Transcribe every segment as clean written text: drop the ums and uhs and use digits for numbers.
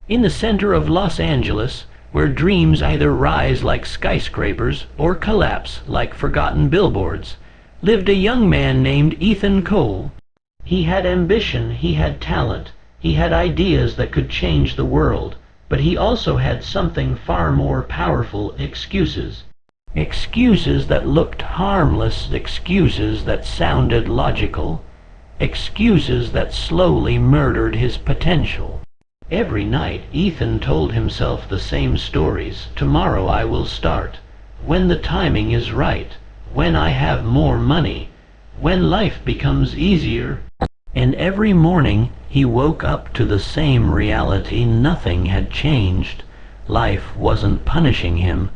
In the center of Los Angeles, where dreams either rise like skyscrapers or collapse like forgotten billboards, lived a young man named Ethan Cole. He had ambition, he had talent, he had ideas that could change the world, but he also had something far more powerful: excuses. Excuses that looked harmless, excuses that sounded logical, excuses that slowly murdered his potential. Every night Ethan told himself the same stories. Tomorrow I will start. When the timing is right. When I have more money. When life becomes easier. And every morning he woke up to the same reality. Nothing had changed. Life wasn't punishing him.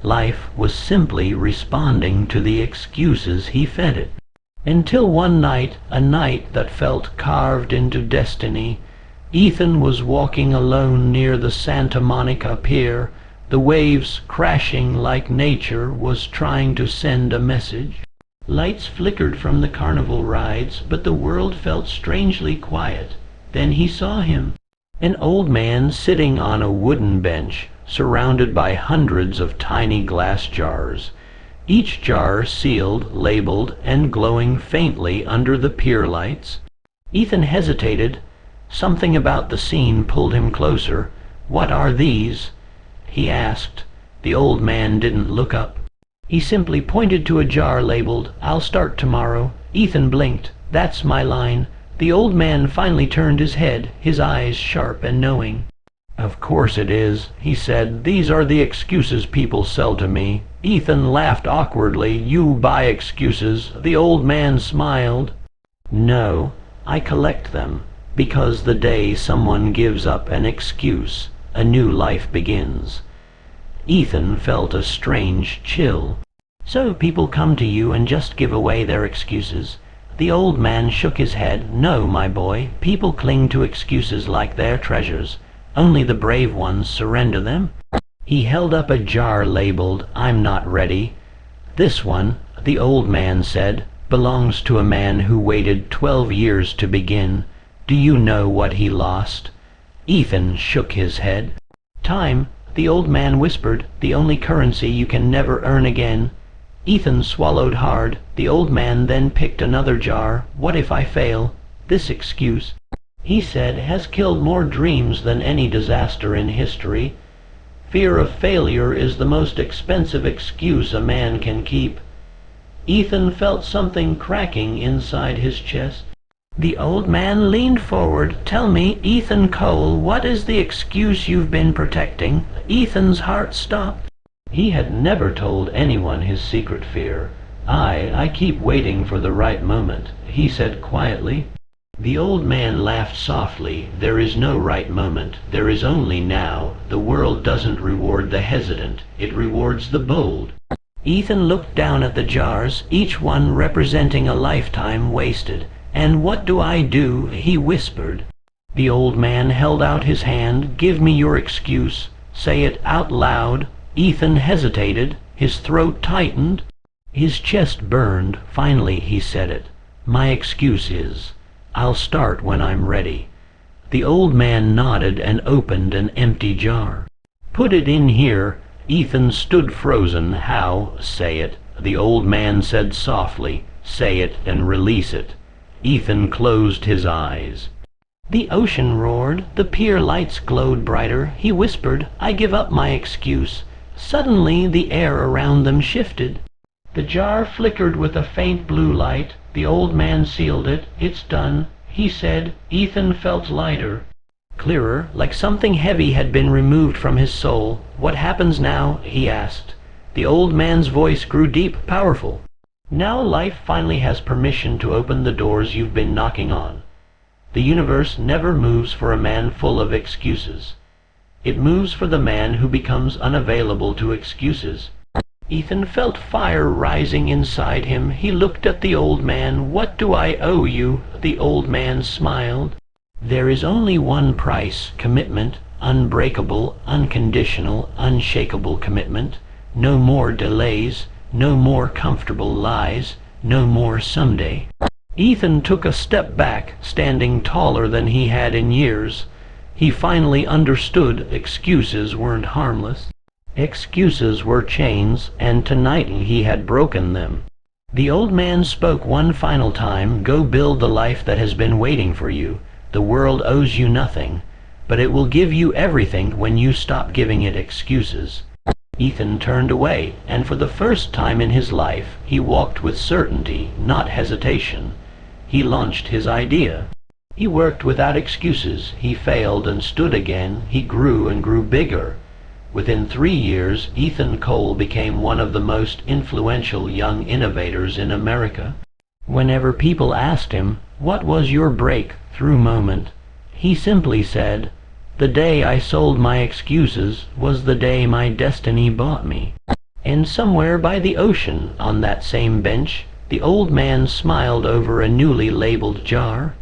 Life was simply responding to the excuses he fed it. Until one night, a night that felt carved into destiny, Ethan was walking alone near the Santa Monica Pier, the waves crashing like nature was trying to send a message. Lights flickered from the carnival rides, but the world felt strangely quiet. Then he saw him, an old man sitting on a wooden bench, surrounded by hundreds of tiny glass jars, each jar sealed, labeled, and glowing faintly under the pier lights. Ethan hesitated. Something about the scene pulled him closer. "What are these?" he asked. The old man didn't look up. He simply pointed to a jar labeled, "I'll start tomorrow." Ethan blinked. "That's my line." The old man finally turned his head, his eyes sharp and knowing. "Of course it is," he said. "These are the excuses people sell to me." Ethan laughed awkwardly. "You buy excuses?" The old man smiled. "No, I collect them. Because the day someone gives up an excuse, a new life begins." Ethan felt a strange chill. "So people come to you and just give away their excuses?" The old man shook his head. "No, my boy, people cling to excuses like they're treasures. Only the brave ones surrender them." He held up a jar labeled, "I'm not ready." "This one," the old man said, "belongs to a man who waited 12 years to begin. Do you know what he lost?" Ethan shook his head. "Time," the old man whispered, "the only currency you can never earn again." Ethan swallowed hard. The old man then picked another jar. "What if I fail?" This excuse, he said, has killed more dreams than any disaster in history. Fear of failure is the most expensive excuse a man can keep. Ethan felt something cracking inside his chest. The old man leaned forward. "Tell me, Ethan Cole, what is the excuse you've been protecting?" Ethan's heart stopped. He had never told anyone his secret fear. I keep waiting for the right moment," he said quietly. The old man laughed softly. "There is no right moment. There is only now. The world doesn't reward the hesitant. It rewards the bold." Ethan looked down at the jars, each one representing a lifetime wasted. "And what do I do?" he whispered. The old man held out his hand. "Give me your excuse. Say it out loud." Ethan hesitated. His throat tightened. His chest burned. Finally he said it. "My excuse is, I'll start when I'm ready." The old man nodded and opened an empty jar. "Put it in here." Ethan stood frozen. "How?" "Say it." The old man said softly. "Say it and release it." Ethan closed his eyes. The ocean roared. The pier lights glowed brighter. He whispered, "I give up my excuse." Suddenly the air around them shifted. The jar flickered with a faint blue light. The old man sealed it. "It's done," he said. Ethan felt lighter, clearer, like something heavy had been removed from his soul. "What happens now?" he asked. The old man's voice grew deep, powerful. "Now life finally has permission to open the doors you've been knocking on. The universe never moves for a man full of excuses. It moves for the man who becomes unavailable to excuses." Ethan felt fire rising inside him. He looked at the old man. "What do I owe you?" The old man smiled. "There is only one price: commitment, unbreakable, unconditional, unshakable commitment. No more delays, no more comfortable lies, no more someday." Ethan took a step back, standing taller than he had in years. He finally understood excuses weren't harmless. Excuses were chains, and tonight he had broken them. The old man spoke one final time. Go build the life that has been waiting for you. The world owes you nothing, but it will give you everything when you stop giving it excuses. Ethan turned away, and for the first time in his life, he walked with certainty, not hesitation. He launched his idea. He worked without excuses. He failed and stood again. He grew and grew bigger. Within 3 years, Ethan Cole became one of the most influential young innovators in America. Whenever people asked him, "What was your breakthrough moment?" he simply said, "The day I sold my excuses was the day my destiny bought me." And somewhere by the ocean, on that same bench, the old man smiled over a newly labeled jar.